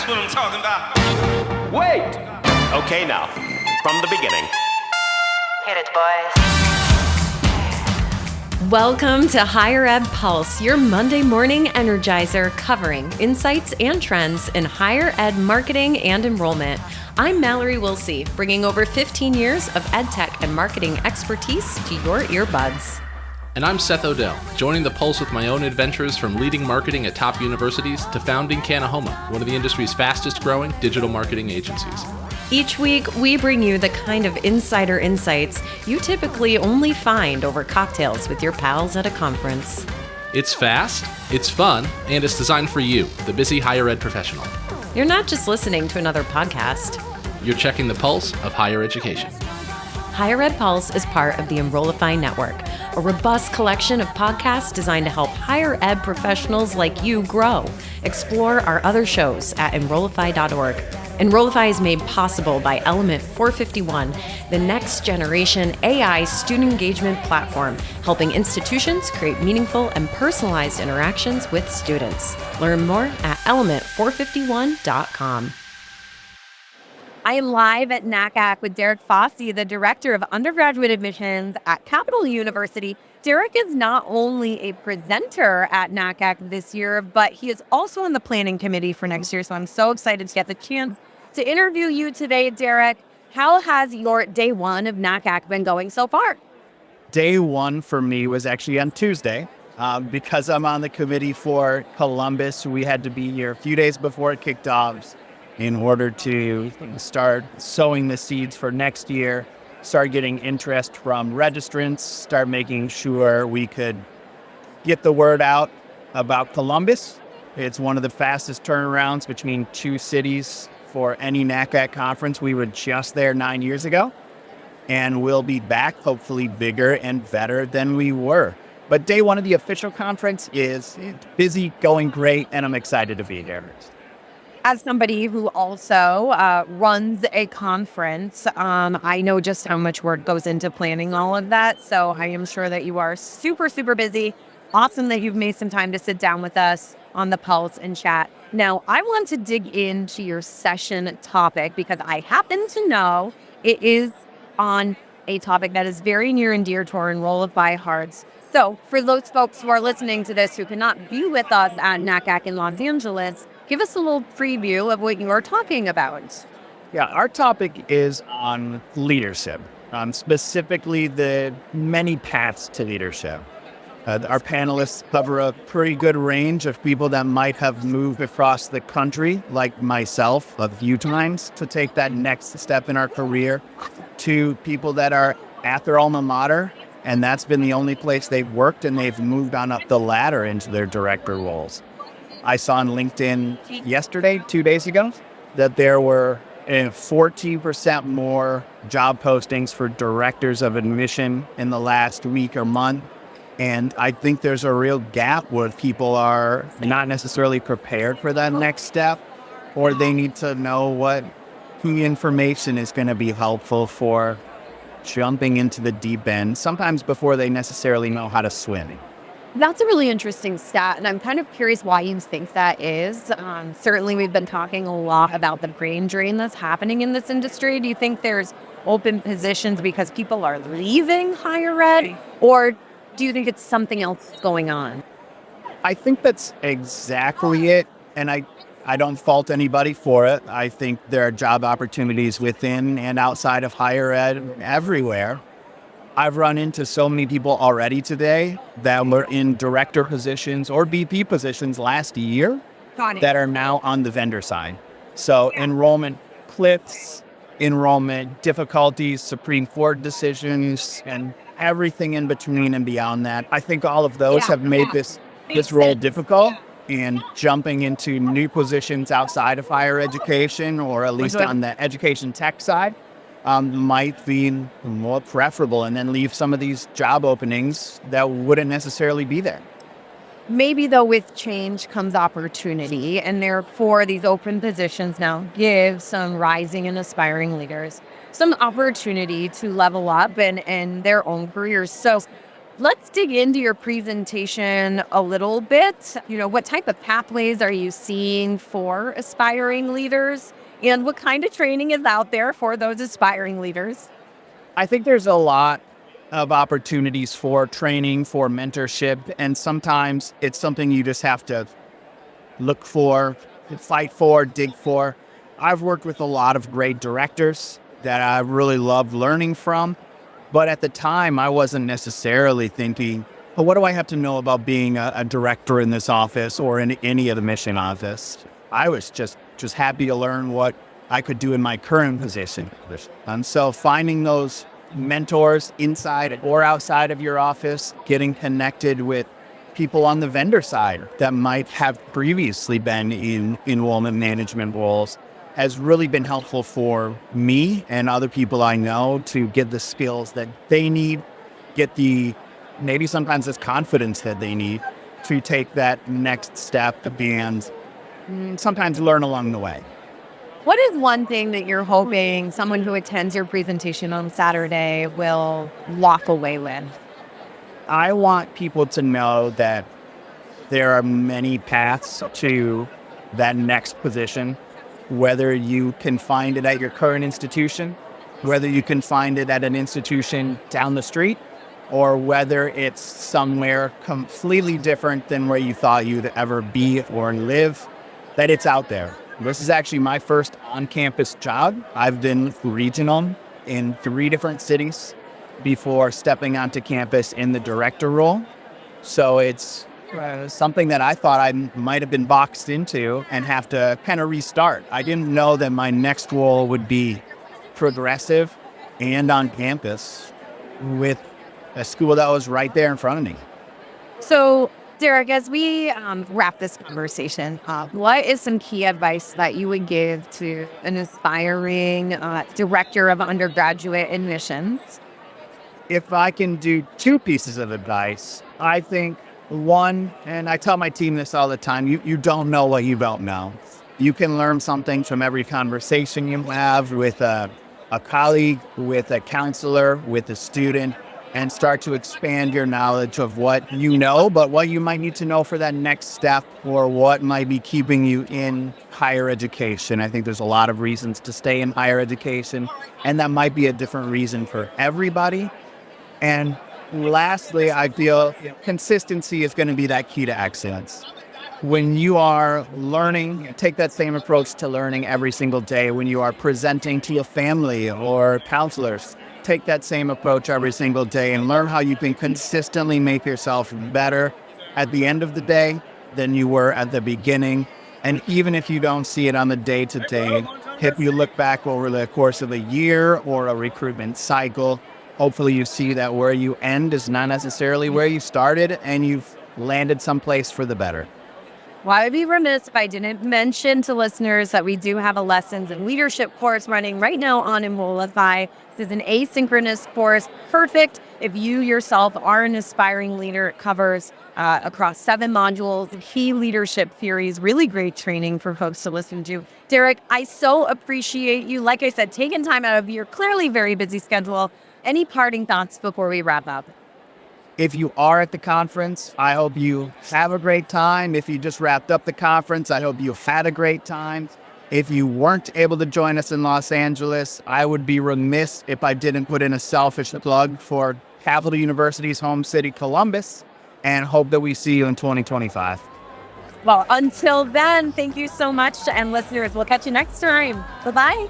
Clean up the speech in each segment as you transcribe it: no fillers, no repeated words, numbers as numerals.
That's what I'm talking about. Wait! Okay, now, from the beginning. Hit it, boys. Welcome to Higher Ed Pulse, your Monday morning energizer covering insights and trends in higher ed marketing and enrollment. I'm Mallory Wilsey, bringing over 15 years of ed tech and marketing expertise to your earbuds. And I'm Seth Odell, joining the Pulse with my own adventures from leading marketing at top universities to founding Kanahoma, one of the industry's fastest growing digital marketing agencies. Each week, we bring you the kind of insider insights you typically only find over cocktails with your pals at a conference. It's fast, it's fun, and it's designed for you, the busy higher ed professional. You're not just listening to another podcast. You're checking the pulse of higher education. Higher Ed Pulse is part of the Enrollify Network, a robust collection of podcasts designed to help higher ed professionals like you grow. Explore our other shows at enrollify.org. Enrollify is made possible by Element 451, the next generation AI student engagement platform, helping institutions create meaningful and personalized interactions with students. Learn more at element451.com. I am live at NACAC with Derek Faasse, the Director of Undergraduate Admissions at Capital University. Derek is not only a presenter at NACAC this year, but he is also on the planning committee for next year. So I'm so excited to get the chance to interview you today, Derek. How has your day one of NACAC been going so far? Day one for me was actually on Tuesday. Because I'm on the committee for Columbus, we had to be here a few days before it kicked off in order to start sowing the seeds for next year, start getting interest from registrants, start making sure we could get the word out about Columbus. It's one of the fastest turnarounds between two cities for any NACAC conference. We were just there 9 years ago, and we'll be back hopefully bigger and better than we were. But day one of the official conference is busy, going great, and I'm excited to be here. As somebody who also runs a conference, I know just how much work goes into planning all of that. So I am sure that you are super, super busy. Awesome that you've made some time to sit down with us on the Pulse and chat. Now, I want to dig into your session topic because I happen to know it is on a topic that is very near and dear to our Enrollify hearts. So for those folks who are listening to this who cannot be with us at NACAC in Los Angeles, give us a little preview of what you are talking about. Yeah, our topic is on leadership, specifically the many paths to leadership. Our panelists cover a pretty good range of people that might have moved across the country, like myself, a few times to take that next step in our career, to people that are at their alma mater, and that's been the only place they've worked, and they've moved on up the ladder into their director roles. I saw on LinkedIn yesterday, 2 days ago, that there were 40% more job postings for directors of admission in the last week or month. And I think there's a real gap where people are not necessarily prepared for that next step, or they need to know what key information is going to be helpful for jumping into the deep end, sometimes before they necessarily know how to swim. That's a really interesting stat, and I'm kind of curious why you think that is. Certainly, we've been talking a lot about the brain drain that's happening in this industry. Do you think there's open positions because people are leaving higher ed, or do you think it's something else going on? I think that's exactly it, and I don't fault anybody for it. I think there are job opportunities within and outside of higher ed everywhere. I've run into so many people already today that were in director positions or VP positions last year that are now on the vendor side. So enrollment cliffs, enrollment difficulties, Supreme Court decisions, and everything in between and beyond that. I think all of those have made this role difficult, and jumping into new positions outside of higher education, or at least on the education tech side, might be more preferable, and then leave some of these job openings that wouldn't necessarily be there. Maybe, though, with change comes opportunity, and therefore these open positions now give some rising and aspiring leaders some opportunity to level up in their own careers. So Let's dig into your presentation a little bit. What type of pathways are you seeing for aspiring leaders? And what kind of training is out there for those aspiring leaders? I think there's a lot of opportunities for training, for mentorship, and sometimes it's something you just have to look for, fight for, dig for. I've worked with a lot of great directors that I really love learning from, but at the time I wasn't necessarily thinking, well, what do I have to know about being a director in this office or in any of the mission office? I was just happy to learn what I could do in my current position. And so finding those mentors inside or outside of your office, getting connected with people on the vendor side that might have previously been in enrollment management roles has really been helpful for me and other people I know to get the skills that they need, get the maybe sometimes this confidence that they need to take that next step and sometimes learn along the way. What is one thing that you're hoping someone who attends your presentation on Saturday will walk away with? I want people to know that there are many paths to that next position, whether you can find it at your current institution, whether you can find it at an institution down the street, or whether it's somewhere completely different than where you thought you'd ever be or live, that it's out there. This is actually my first on-campus job. I've been regional in 3 different cities before stepping onto campus in the director role. So it's something that I thought I might have been boxed into and have to kind of restart. I didn't know that my next role would be progressive and on campus with a school that was right there in front of me. So, Derek, as we wrap this conversation up, what is some key advice that you would give to an aspiring director of undergraduate admissions? If I can do 2 pieces of advice, I think one, and I tell my team this all the time, you don't know what you don't know. You can learn something from every conversation you have with a colleague, with a counselor, with a student, and start to expand your knowledge of what you know, but what you might need to know for that next step or what might be keeping you in higher education. I think there's a lot of reasons to stay in higher education, and that might be a different reason for everybody. And lastly, I feel consistency is going to be that key to excellence. When you are learning, take that same approach to learning every single day. When you are presenting to your family or counselors, take that same approach every single day and learn how you can consistently make yourself better at the end of the day than you were at the beginning. And even if you don't see it on the day-to-day, if you look back over the course of a year or a recruitment cycle, hopefully you see that where you end is not necessarily where you started and you've landed someplace for the better. Well, I'd be remiss if I didn't mention to listeners that we do have a lessons in leadership course running right now on Enrollify. This is an asynchronous course, perfect if you yourself are an aspiring leader. It covers across 7 modules, key leadership theories, really great training for folks to listen to. Derek, I so appreciate you, like I said, taking time out of your clearly very busy schedule. Any parting thoughts before we wrap up? If you are at the conference, I hope you have a great time. If you just wrapped up the conference, I hope you had a great time. If you weren't able to join us in Los Angeles, I would be remiss if I didn't put in a selfish plug for Capital University's home city, Columbus, and hope that we see you in 2025. Well, until then, thank you so much. And listeners, we'll catch you next time. Bye-bye.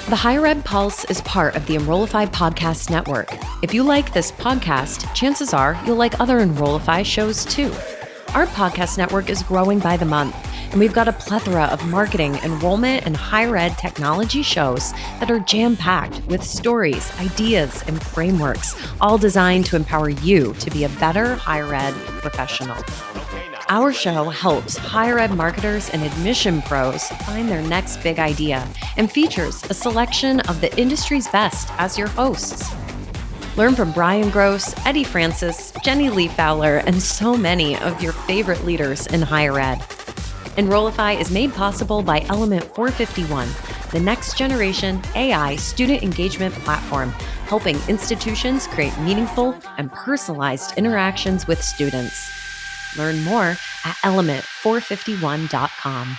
The Higher Ed Pulse is part of the Enrollify podcast network. If you like this podcast, chances are you'll like other Enrollify shows too. Our podcast network is growing by the month, and we've got a plethora of marketing, enrollment, and higher ed technology shows that are jam-packed with stories, ideas, and frameworks, all designed to empower you to be a better higher ed professional. Our show helps higher ed marketers and admission pros find their next big idea and features a selection of the industry's best as your hosts. Learn from Brian Gross, Eddie Francis, Jenny Lee Fowler, and so many of your favorite leaders in higher ed. Enrollify is made possible by Element 451, the next generation AI student engagement platform, helping institutions create meaningful and personalized interactions with students. Learn more at element451.com.